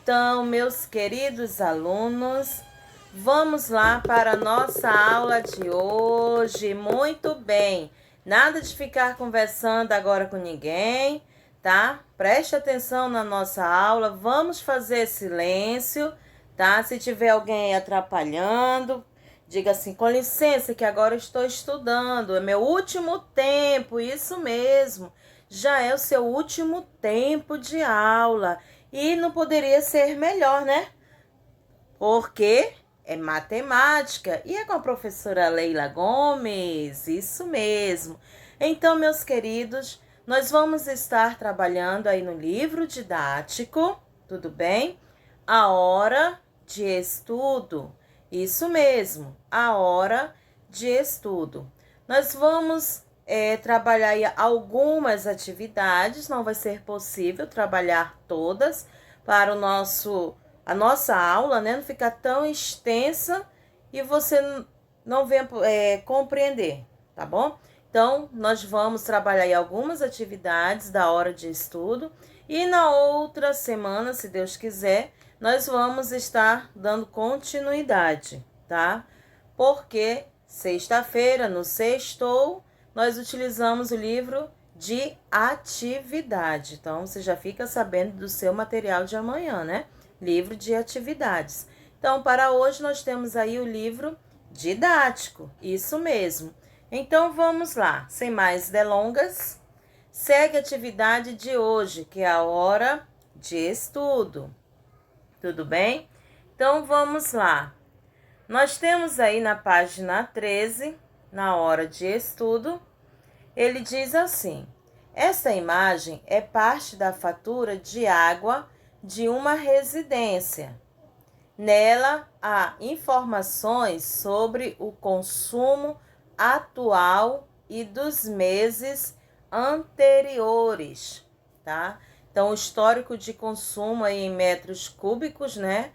Então, meus queridos alunos, vamos lá para a nossa aula de hoje. Muito bem, nada de ficar conversando agora com ninguém, tá? Preste atenção na nossa aula, vamos fazer silêncio, tá? Se tiver alguém atrapalhando, diga assim, com licença que agora estou estudando, é meu último tempo, isso mesmo. Já é o seu último tempo de aula e não poderia ser melhor, né? Porque é matemática e é com a professora Leila Gomes, isso mesmo. Então, meus queridos, nós vamos estar trabalhando aí no livro didático, tudo bem? A hora de estudo, isso mesmo, a hora de estudo. Nós vamos trabalhar aí algumas atividades, não vai ser possível trabalhar todas para a nossa aula, né, não ficar tão extensa e você não venha compreender, tá bom? Então, nós vamos trabalhar aí algumas atividades da hora de estudo e na outra semana, se Deus quiser, nós vamos estar dando continuidade, tá? Porque sexta-feira, no sextou, nós utilizamos o livro de atividade. Então, você já fica sabendo do seu material de amanhã, né? Livro de atividades. Então, para hoje, nós temos aí o livro didático. Isso mesmo. Então, vamos lá. Sem mais delongas, segue a atividade de hoje, que é a hora de estudo. Tudo bem? Então, vamos lá. Nós temos aí na página 13, na hora de estudo, ele diz assim: esta imagem é parte da fatura de água de uma residência. Nela há informações sobre o consumo atual e dos meses anteriores, tá? Então, o histórico de consumo aí em metros cúbicos, né?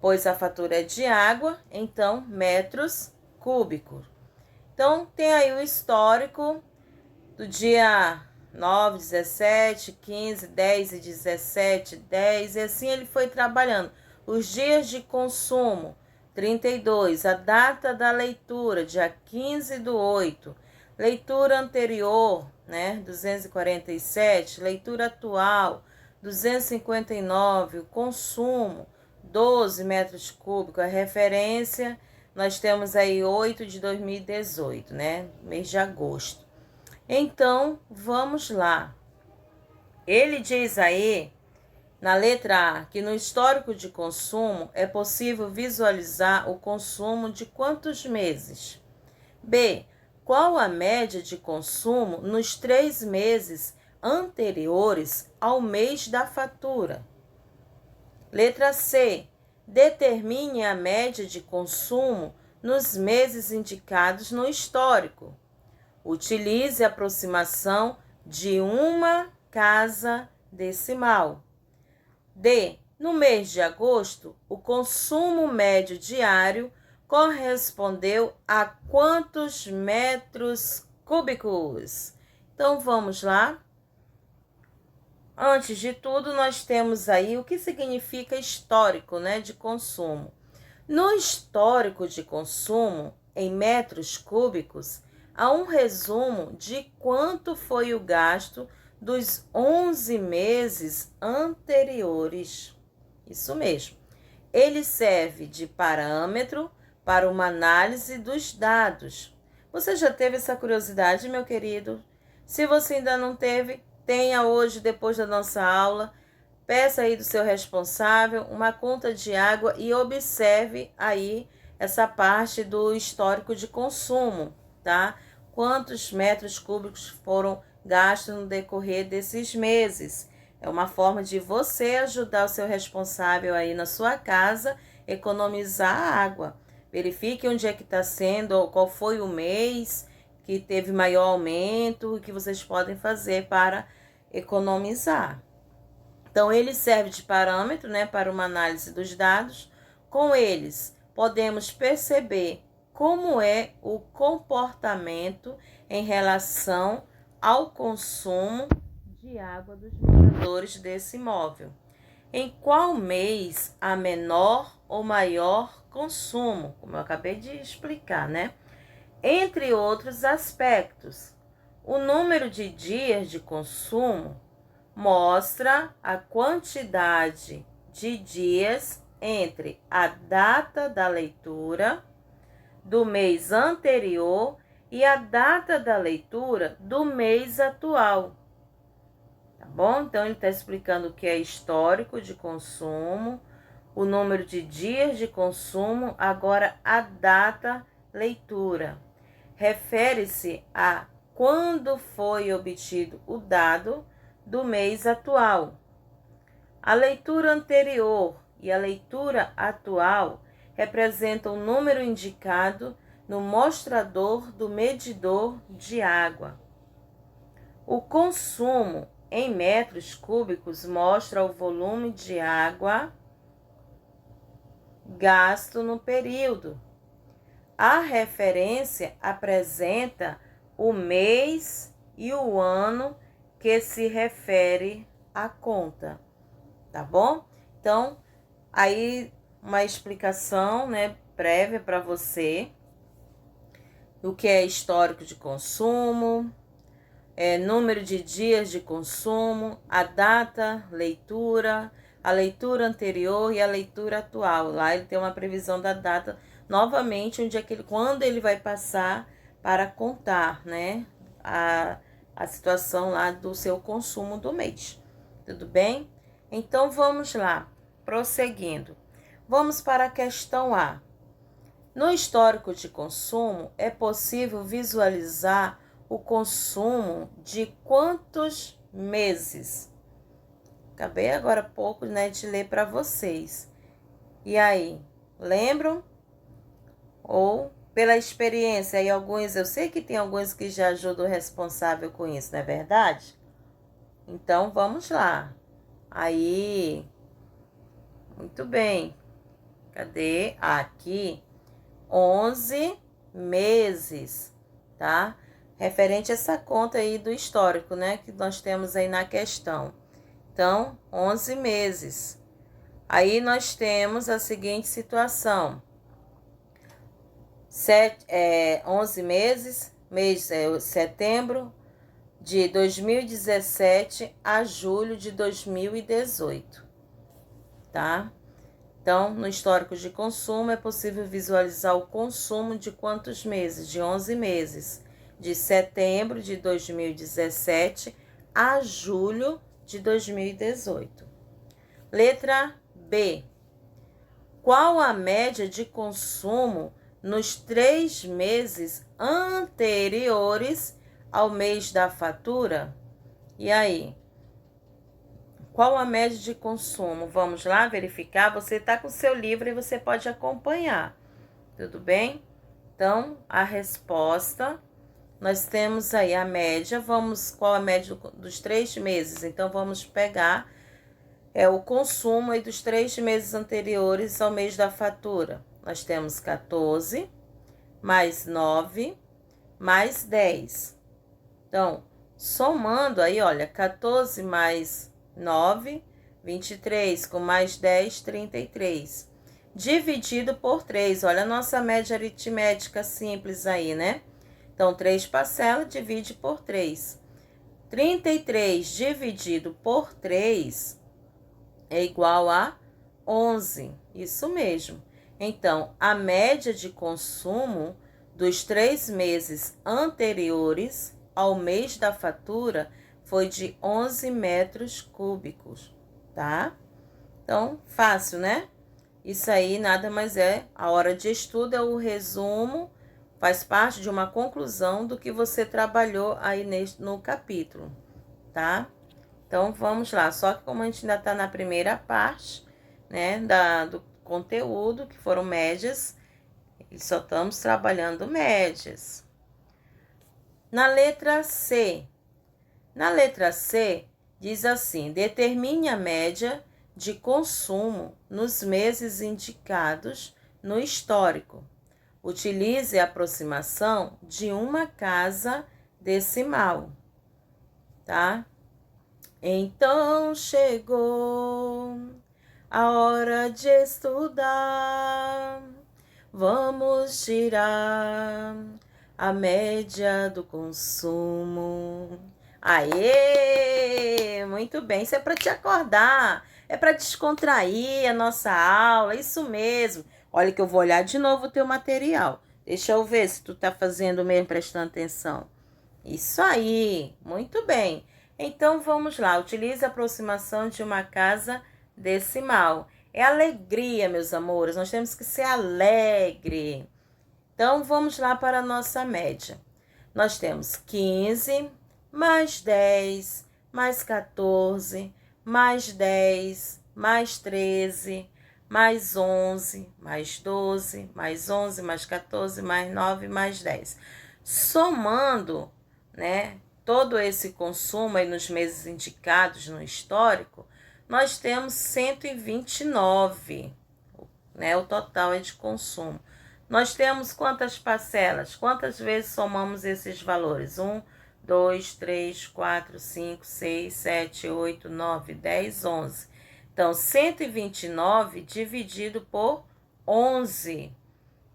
Pois a fatura é de água, então metros cúbicos. Então, tem aí o histórico do dia 9, 17, 15, 10 e 17, 10, e assim ele foi trabalhando. Os dias de consumo, 32, a data da leitura, dia 15/8, leitura anterior, né, 247, leitura atual, 259, o consumo, 12 metros cúbicos, a referência, nós temos aí 8 de 2018, né, mês de agosto. Então, vamos lá. Ele diz aí, na letra A, que no histórico de consumo é possível visualizar o consumo de quantos meses? B, qual a média de consumo nos 3 meses anteriores ao mês da fatura? Letra C, determine a média de consumo nos meses indicados no histórico. Utilize a aproximação de uma casa decimal. D. No mês de agosto, o consumo médio diário correspondeu a quantos metros cúbicos? Então, vamos lá. Antes de tudo, nós temos aí o que significa histórico, né, de consumo. No histórico de consumo, em metros cúbicos, há um resumo de quanto foi o gasto dos 11 meses anteriores. Isso mesmo. Ele serve de parâmetro para uma análise dos dados. Você já teve essa curiosidade, meu querido? Se você ainda não teve, tenha hoje, depois da nossa aula, peça aí do seu responsável uma conta de água e observe aí essa parte do histórico de consumo, tá? Quantos metros cúbicos foram gastos no decorrer desses meses. É uma forma de você ajudar o seu responsável aí na sua casa, economizar água. Verifique onde é que está sendo, qual foi o mês que teve maior aumento, o que vocês podem fazer para economizar. Então, ele serve de parâmetro, né, para uma análise dos dados. Com eles, podemos perceber como é o comportamento em relação ao consumo de água dos moradores desse imóvel. Em qual mês há menor ou maior consumo? Como eu acabei de explicar, né? Entre outros aspectos, o número de dias de consumo mostra a quantidade de dias entre a data da leitura do mês anterior e a data da leitura do mês atual. Tá bom? Então, ele está explicando o que é histórico de consumo, o número de dias de consumo, agora a data leitura. Refere-se a quando foi obtido o dado do mês atual. A leitura anterior e a leitura atual representam o número indicado no mostrador do medidor de água. O consumo em metros cúbicos mostra o volume de água gasto no período. A referência apresenta o mês e o ano que se refere à conta, tá bom? Então, aí uma explicação, né, prévia para você do que é histórico de consumo, número de dias de consumo, a data, leitura, a leitura anterior e a leitura atual. Lá ele tem uma previsão da data, novamente, onde é que quando ele vai passar para contar, né, a situação lá do seu consumo do mês. Tudo bem? Então, vamos lá, prosseguindo. Vamos para a questão A. No histórico de consumo, é possível visualizar o consumo de quantos meses? Acabei agora há pouco, né, de ler para vocês. E aí, lembram? Ou pela experiência, aí alguns, eu sei que tem alguns que já ajudam o responsável com isso, não é verdade? Então, vamos lá. Aí, muito bem. Cadê? Aqui, 11 meses, tá? Referente a essa conta aí do histórico, né? Que nós temos aí na questão. Então, 11 meses. Aí nós temos a seguinte situação. 11 meses, mês setembro de 2017 a julho de 2018, tá? Então, no histórico de consumo, é possível visualizar o consumo de quantos meses? De 11 meses, de setembro de 2017 a julho de 2018. Letra B. Qual a média de consumo nos 3 meses anteriores ao mês da fatura? E aí? Qual a média de consumo? Vamos lá verificar. Você está com o seu livro e você pode acompanhar. Tudo bem? Então, a resposta, nós temos aí a média. Qual a média dos 3 meses? Então, vamos pegar o consumo aí dos 3 meses anteriores ao mês da fatura. Nós temos 14, mais 9, mais 10. Então, somando aí, olha, 14 mais 9, 23, com mais 10, 33. Dividido por 3, olha a nossa média aritmética simples aí, né? Então, 3 parcelas, divide por 3. 33 dividido por 3 é igual a 11, isso mesmo. Então, a média de consumo dos 3 meses anteriores ao mês da fatura foi de 11 metros cúbicos, tá? Então, fácil, né? Isso aí nada mais é, a hora de estudo é o resumo, faz parte de uma conclusão do que você trabalhou aí no capítulo, tá? Então, vamos lá. Só que como a gente ainda está na primeira parte, né, do conteúdo, que foram médias, e só estamos trabalhando médias. Na letra C. Na letra C, diz assim: determine a média de consumo nos meses indicados no histórico. Utilize a aproximação de uma casa decimal, tá? Então chegou a hora de estudar. Vamos tirar a média do consumo. Aê! Muito bem, isso é para te acordar, é para descontrair a nossa aula, isso mesmo. Olha que eu vou olhar de novo o teu material. Deixa eu ver se tu tá fazendo mesmo, prestando atenção. Isso aí, muito bem. Então vamos lá, utilize a aproximação de uma casa decimal. É alegria, meus amores, nós temos que ser alegre. Então vamos lá para a nossa média. Nós temos 15 mais 10 mais 14 mais 10 mais 13 mais 11 mais 12 mais 11 mais 14 mais 9 mais 10. Somando, né, todo esse consumo aí nos meses indicados no histórico, nós temos 129, né, o total é de consumo. Nós temos quantas parcelas? Quantas vezes somamos esses valores? 1, 2, 3, 4, 5, 6, 7, 8, 9, 10, 11. Então, 129 dividido por 11,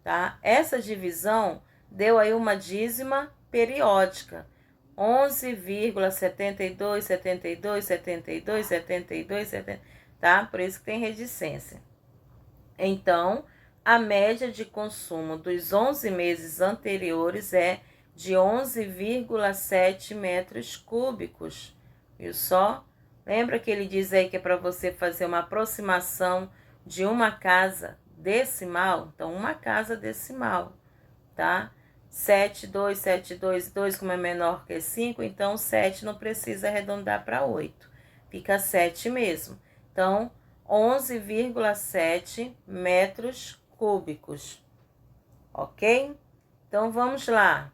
tá? Essa divisão deu aí uma dízima periódica. 11,72, 72, 72, 72, 70, tá? Por isso que tem reticência. Então, a média de consumo dos 11 meses anteriores é de 11,7 metros cúbicos. Viu só? Lembra que ele diz aí que é para você fazer uma aproximação de uma casa decimal? Então, uma casa decimal, tá? 7, 2, 7, 2, 2, como é menor que 5, então 7 não precisa arredondar para 8. Fica 7 mesmo. Então, 11,7 metros cúbicos. Ok? Então, vamos lá.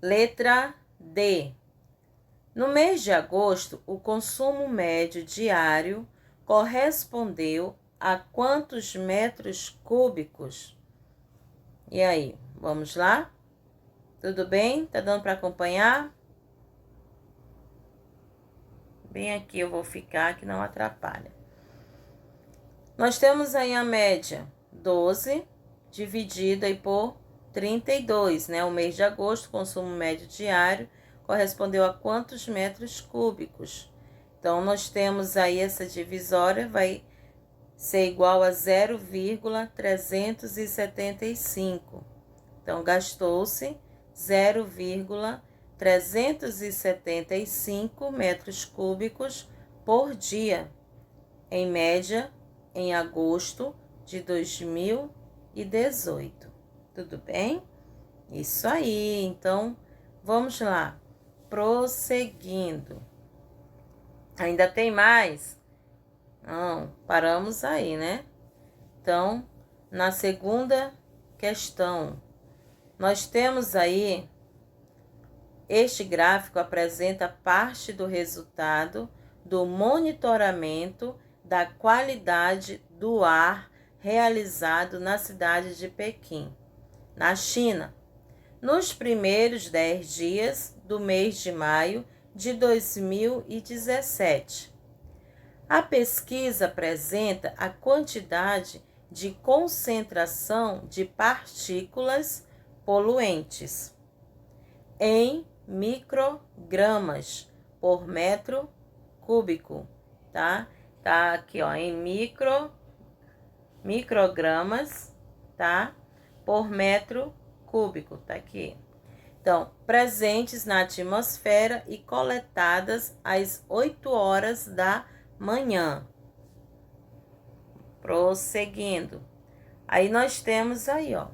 Letra D. No mês de agosto, o consumo médio diário correspondeu a quantos metros cúbicos? E aí, vamos lá? Tudo bem? Tá dando para acompanhar? Bem aqui eu vou ficar, que não atrapalha. Nós temos aí a média 12 dividido aí por 32, né? O mês de agosto, consumo médio diário, correspondeu a quantos metros cúbicos? Então, nós temos aí essa divisória, vai ser igual a 0,375. Então, gastou-se 0,375 metros cúbicos por dia, em média, em agosto de 2018. Tudo bem? Isso aí. Então, vamos lá. Prosseguindo. Ainda tem mais? Não, paramos aí, né? Então, na segunda questão, nós temos aí, este gráfico apresenta parte do resultado do monitoramento da qualidade do ar realizado na cidade de Pequim, na China, nos primeiros 10 dias do mês de maio de 2017. A pesquisa apresenta a quantidade de concentração de partículas poluentes em microgramas por metro cúbico, tá? Tá aqui, ó, em microgramas, tá? Por metro cúbico, tá aqui. Então, presentes na atmosfera e coletadas às 8 horas da manhã. Prosseguindo. Aí nós temos aí, ó,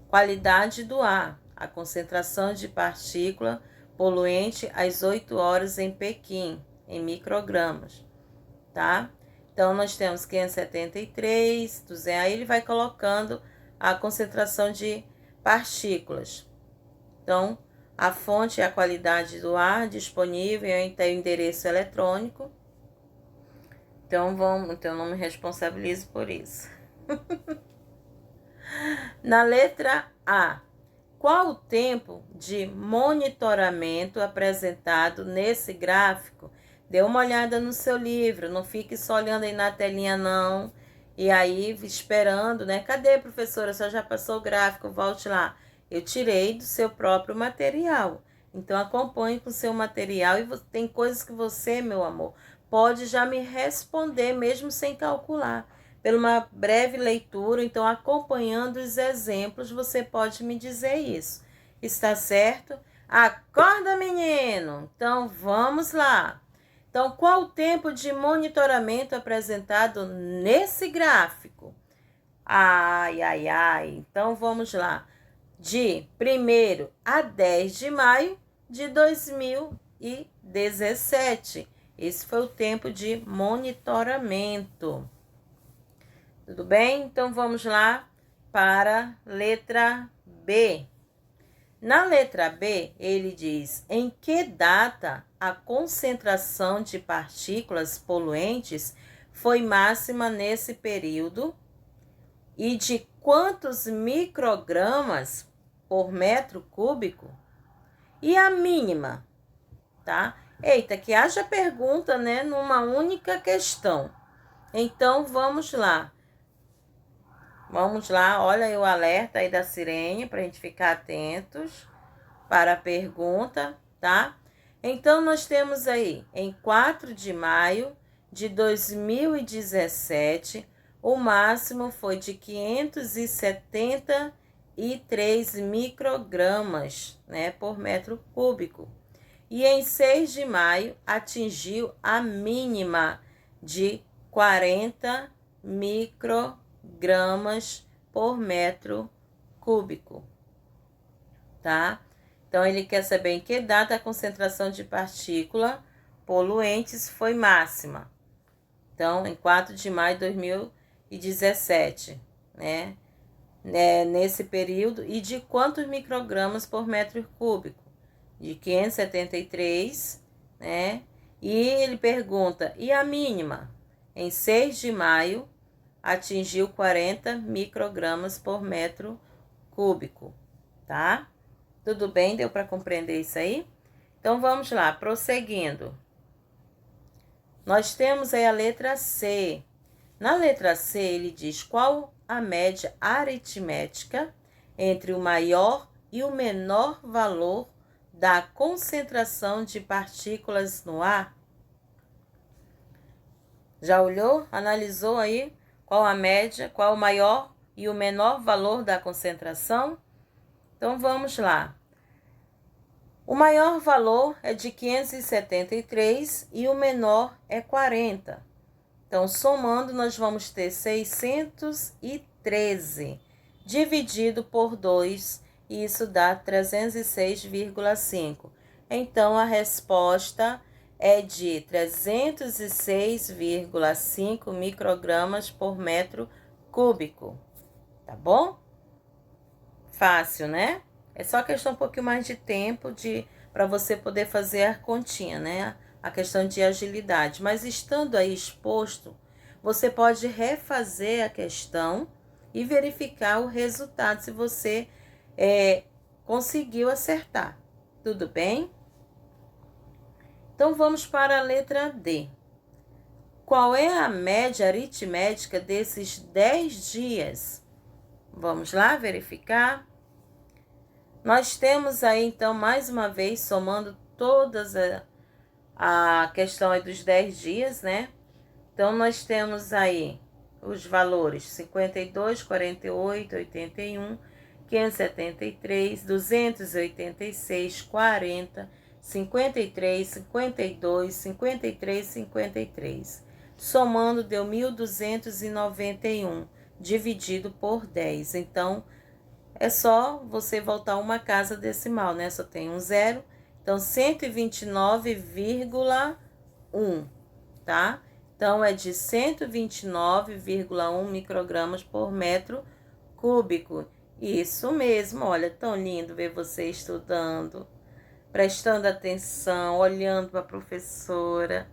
qualidade do ar, a concentração de partícula poluente às 8 horas em Pequim, em microgramas, tá? Então, nós temos 573, 200, aí ele vai colocando a concentração de partículas. Então, a fonte é a qualidade do ar disponível e tem o endereço eletrônico. Então, eu não me responsabilizo por isso. Na letra A, qual o tempo de monitoramento apresentado nesse gráfico dê uma olhada no seu livro, não fique só olhando aí na telinha não, e aí esperando, né? Cadê, professora? Você já passou o gráfico, volte lá. Eu tirei do seu próprio material. Então, acompanhe com o seu material e tem coisas que você, meu amor, pode já me responder mesmo sem calcular. Pela uma breve leitura, então, acompanhando os exemplos, você pode me dizer isso. Está certo? Acorda, menino! Então, vamos lá. Então, qual o tempo de monitoramento apresentado nesse gráfico? Ai, ai, ai. Então, vamos lá. De 1º a 10 de maio de 2017. Esse foi o tempo de monitoramento. Tudo bem? Então, vamos lá para a letra B. Na letra B, ele diz: em que data a concentração de partículas poluentes foi máxima nesse período e de quantos microgramas por metro cúbico? E a mínima, tá? Eita, que haja pergunta, né, numa única questão. Então, vamos lá. Vamos lá, olha aí o alerta aí da sirene para a gente ficar atentos para a pergunta, tá? Então, nós temos aí, em 4 de maio de 2017, o máximo foi de 573 microgramas, né, por metro cúbico. E em 6 de maio, atingiu a mínima de 40 microgramas por metro cúbico, tá? Então, ele quer saber em que data a concentração de partícula poluentes foi máxima. Então, em 4 de maio de 2017, né? Nesse período, e de quantos microgramas por metro cúbico? De 573, né? E ele pergunta, e a mínima? Em 6 de maio, atingiu 40 microgramas por metro cúbico, tá? Tudo bem? Deu para compreender isso aí? Então, vamos lá, prosseguindo. Nós temos aí a letra C. Na letra C, ele diz qual a média aritmética entre o maior e o menor valor da concentração de partículas no ar. Já olhou? Analisou aí qual a média, qual o maior e o menor valor da concentração? Então, vamos lá. O maior valor é de 573 e o menor é 40. Então, somando, nós vamos ter 613 dividido por 2, e isso dá 306,5. Então, a resposta é de 306,5 microgramas por metro cúbico. Tá bom? Fácil, né? É só questão um pouquinho mais de tempo para você poder fazer a continha, né? A questão de agilidade. Mas estando aí exposto, você pode refazer a questão e verificar o resultado, se você conseguiu acertar. Tudo bem? Então, vamos para a letra D. Qual é a média aritmética desses 10 dias? Vamos lá verificar? Nós temos aí, então, mais uma vez, somando todas a questão aí dos 10 dias, né? Então, nós temos aí os valores 52, 48, 81, 573, 286, 40, 53, 52, 53, 53. Somando, deu 1.291, dividido por 10. Então, é só você voltar uma casa decimal, né? Só tem um zero. Então, 129,1, tá? Então, é de 129,1 microgramas por metro cúbico. Isso mesmo, olha, tão lindo ver você estudando, prestando atenção, olhando para a professora.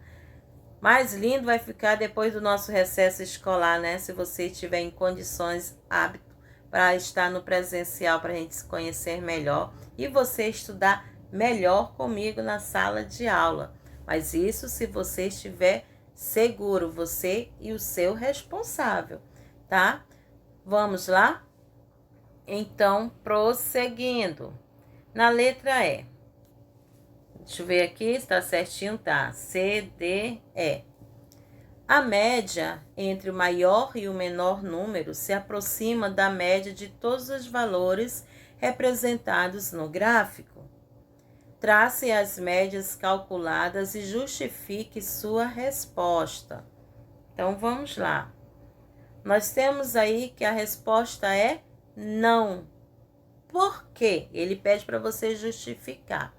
Mais lindo vai ficar depois do nosso recesso escolar, né? Se você estiver em condições aptas para estar no presencial, para a gente se conhecer melhor e você estudar melhor comigo na sala de aula. Mas isso se você estiver seguro, você e o seu responsável, tá? Vamos lá? Então, prosseguindo. Na letra E. Deixa eu ver aqui, está certinho, tá? C, D, E. A média entre o maior e o menor número se aproxima da média de todos os valores representados no gráfico. Trace as médias calculadas e justifique sua resposta. Então, vamos lá. Nós temos aí que a resposta é não. Por quê? Ele pede para você justificar.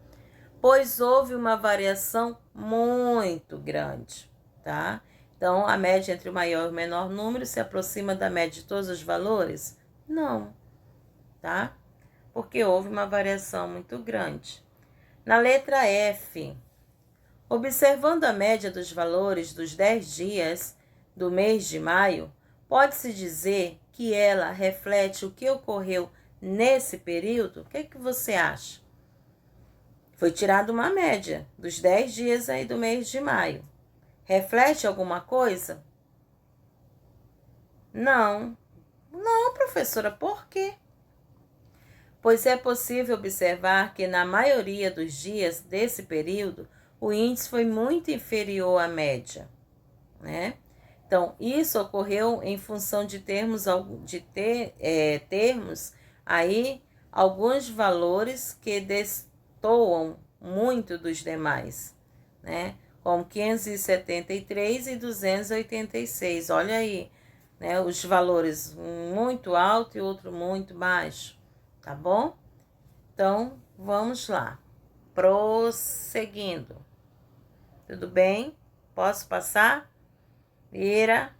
Pois houve uma variação muito grande, tá? Então, a média entre o maior e o menor número se aproxima da média de todos os valores? Não, tá? Porque houve uma variação muito grande. Na letra F, observando a média dos valores dos 10 dias do mês de maio, pode-se dizer que ela reflete o que ocorreu nesse período? O que você acha? Foi tirada uma média dos 10 dias aí do mês de maio. Reflete alguma coisa? Não. Não, professora, por quê? Pois é possível observar que na maioria dos dias desse período, o índice foi muito inferior à média, né? Então, isso ocorreu em função de termos aí alguns valores que destoam muito dos demais, né? Como 573 e 286. Olha aí, né? Os valores muito alto e outro muito baixo, tá bom? Então, vamos lá. Prosseguindo. Tudo bem? Posso passar? Vira.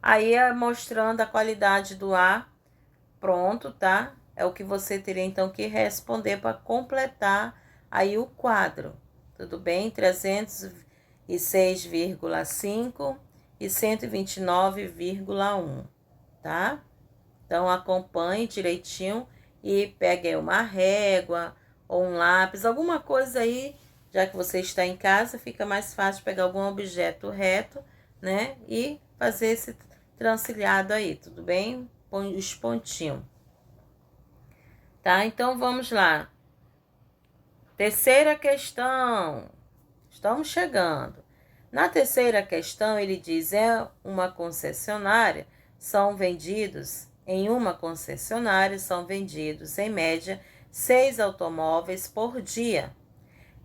Aí é mostrando a qualidade do ar. Pronto, tá? É o que você teria então que responder para completar aí o quadro. Tudo bem? 306,5 e 129,1, tá? Então acompanhe direitinho e pegue aí uma régua ou um lápis, alguma coisa aí, já que você está em casa, fica mais fácil pegar algum objeto reto, né? E fazer esse trançilhado aí, tudo bem? Põe os pontinhos. Tá? Então vamos lá. Terceira questão. Estamos chegando. Na terceira questão, ele diz: uma concessionária, em uma concessionária, são vendidos, em média, 6 automóveis por dia.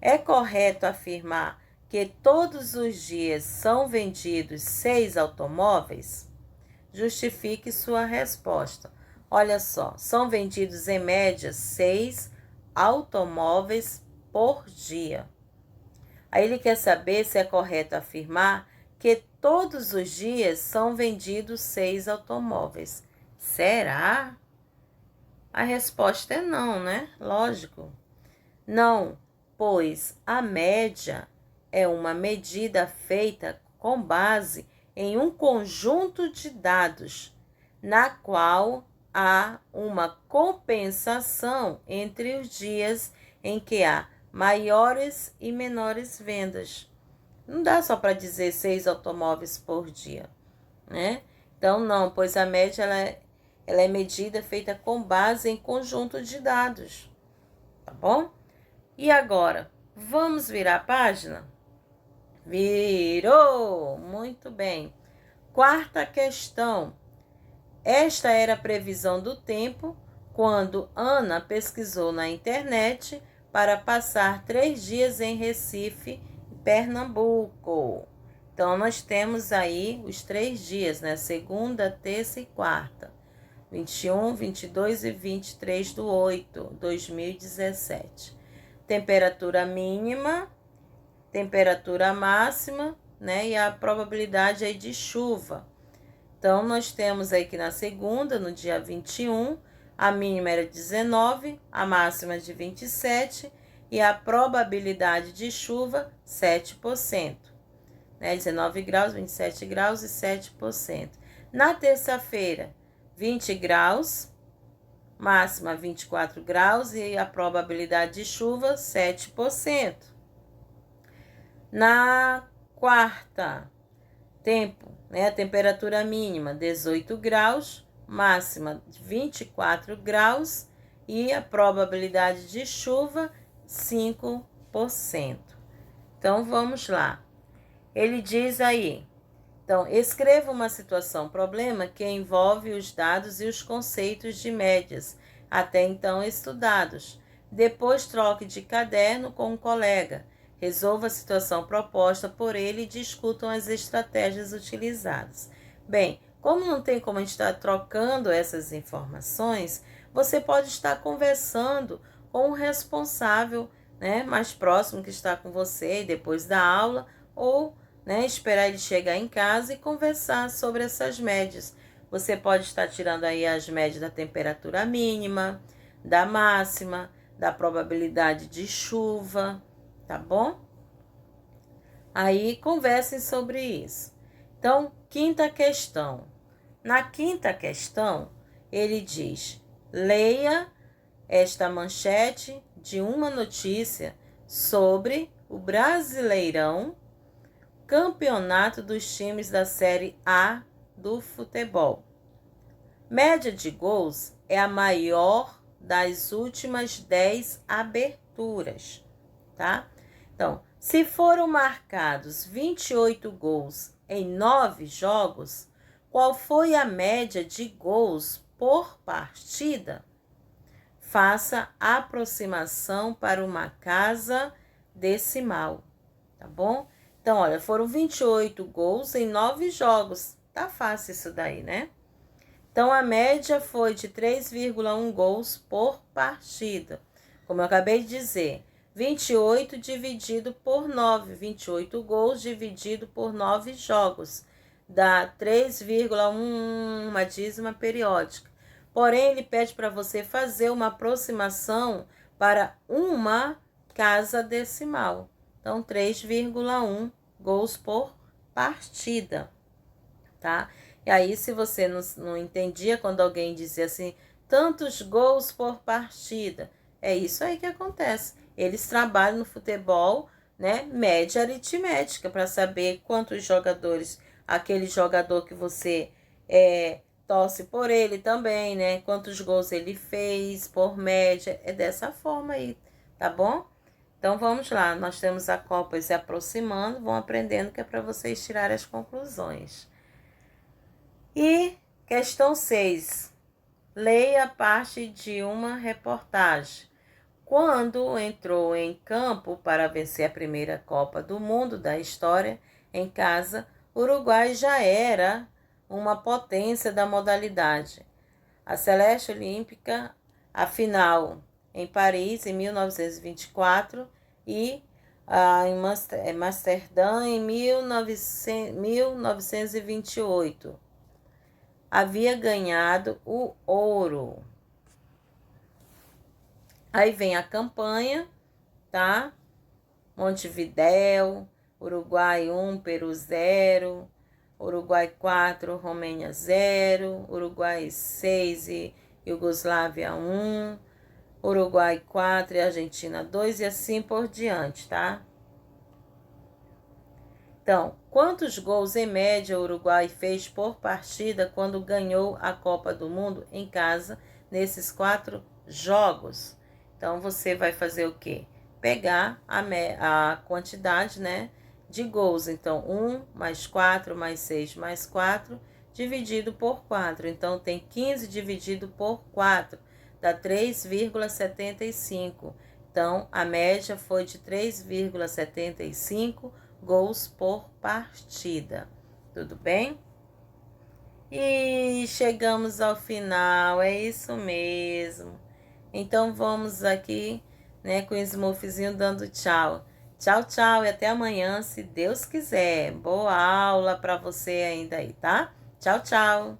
É correto afirmar que todos os dias são vendidos 6 automóveis? Justifique sua resposta. Olha só, são vendidos em média 6 automóveis por dia. Aí ele quer saber se é correto afirmar que todos os dias são vendidos 6 automóveis. Será? A resposta é não, né? Lógico. Não, pois a média é uma medida feita com base em um conjunto de dados, na qual há uma compensação entre os dias em que há maiores e menores vendas. Não dá só para dizer 6 automóveis por dia, né? Então, não, pois a média ela é medida feita com base em conjunto de dados, tá bom? E agora, vamos virar a página? Virou! Muito bem. Quarta questão. Esta era a previsão do tempo quando Ana pesquisou na internet para passar 3 dias em Recife, Pernambuco. Então, nós temos aí os 3 dias, né? Segunda, terça e quarta. 21, 22 e 23 de 8 de 2017. Temperatura mínima, temperatura máxima, né? E a probabilidade aí de chuva. Então, nós temos aí que na segunda, no dia 21, a mínima era 19, a máxima de 27 e a probabilidade de chuva 7%. Né? 19 graus, 27 graus e 7%. Na terça-feira, 20 graus, máxima 24 graus e a probabilidade de chuva 7%. Na quarta, tempo, né? A temperatura mínima 18 graus, máxima 24 graus e a probabilidade de chuva 5%. Então vamos lá. Ele diz aí, então escreva uma situação problema que envolve os dados e os conceitos de médias até então estudados. Depois troque de caderno com um colega. Resolva a situação proposta por ele e discutam as estratégias utilizadas. Bem, como não tem como a gente estar trocando essas informações, você pode estar conversando com o responsável, né, mais próximo que está com você depois da aula, ou, né, esperar ele chegar em casa e conversar sobre essas médias. Você pode estar tirando aí as médias da temperatura mínima, da máxima, da probabilidade de chuva, tá bom? Aí conversem sobre isso. Então, quinta questão. Na quinta questão, ele diz: leia esta manchete de uma notícia sobre o Brasileirão, campeonato dos times da Série A do futebol. Média de gols é a maior das últimas 10 aberturas, tá? Então, se foram marcados 28 gols em 9 jogos, qual foi a média de gols por partida? Faça a aproximação para uma casa decimal, tá bom? Então, olha, foram 28 gols em 9 jogos. Tá fácil isso daí, né? Então, a média foi de 3,1 gols por partida. Como eu acabei de dizer, 28 dividido por 9. 28 gols dividido por 9 jogos. Dá 3,1, uma dízima periódica. Porém, ele pede para você fazer uma aproximação para uma casa decimal. Então, 3,1 gols por partida, tá? E aí, se você não entendia quando alguém dizia assim, tantos gols por partida, é isso aí que acontece. Eles trabalham no futebol, né, média aritmética, para saber quantos jogadores, aquele jogador que você torce por ele também, né, quantos gols ele fez por média, é dessa forma aí, tá bom? Então, vamos lá, nós temos a Copa se aproximando, vão aprendendo que é para vocês tirarem as conclusões. E questão 6. Leia parte de uma reportagem. Quando entrou em campo para vencer a primeira Copa do Mundo da história em casa, o Uruguai já era uma potência da modalidade. A Celeste Olímpica, a final em Paris em 1924 e em Amsterdã em 1928. Havia ganhado o ouro. Aí vem a campanha, tá? Montevidéu, Uruguai 1, Peru 0, Uruguai 4, Romênia 0, Uruguai 6 e Iugoslávia 1, Uruguai 4 e Argentina 2 e assim por diante, tá? Então, quantos gols em média o Uruguai fez por partida quando ganhou a Copa do Mundo em casa nesses 4 jogos? Então, você vai fazer o quê? Pegar a quantidade, né, de gols. Então, 1 mais 4 mais 6 mais 4 dividido por 4. Então, tem 15 dividido por 4, dá 3,75. Então, a média foi de 3,75 gols por partida. Tudo bem? E chegamos ao final, é isso mesmo. Então vamos aqui, né, com o Smurfzinho dando tchau. Tchau, tchau e até amanhã, se Deus quiser. Boa aula para você ainda aí, tá? Tchau, tchau.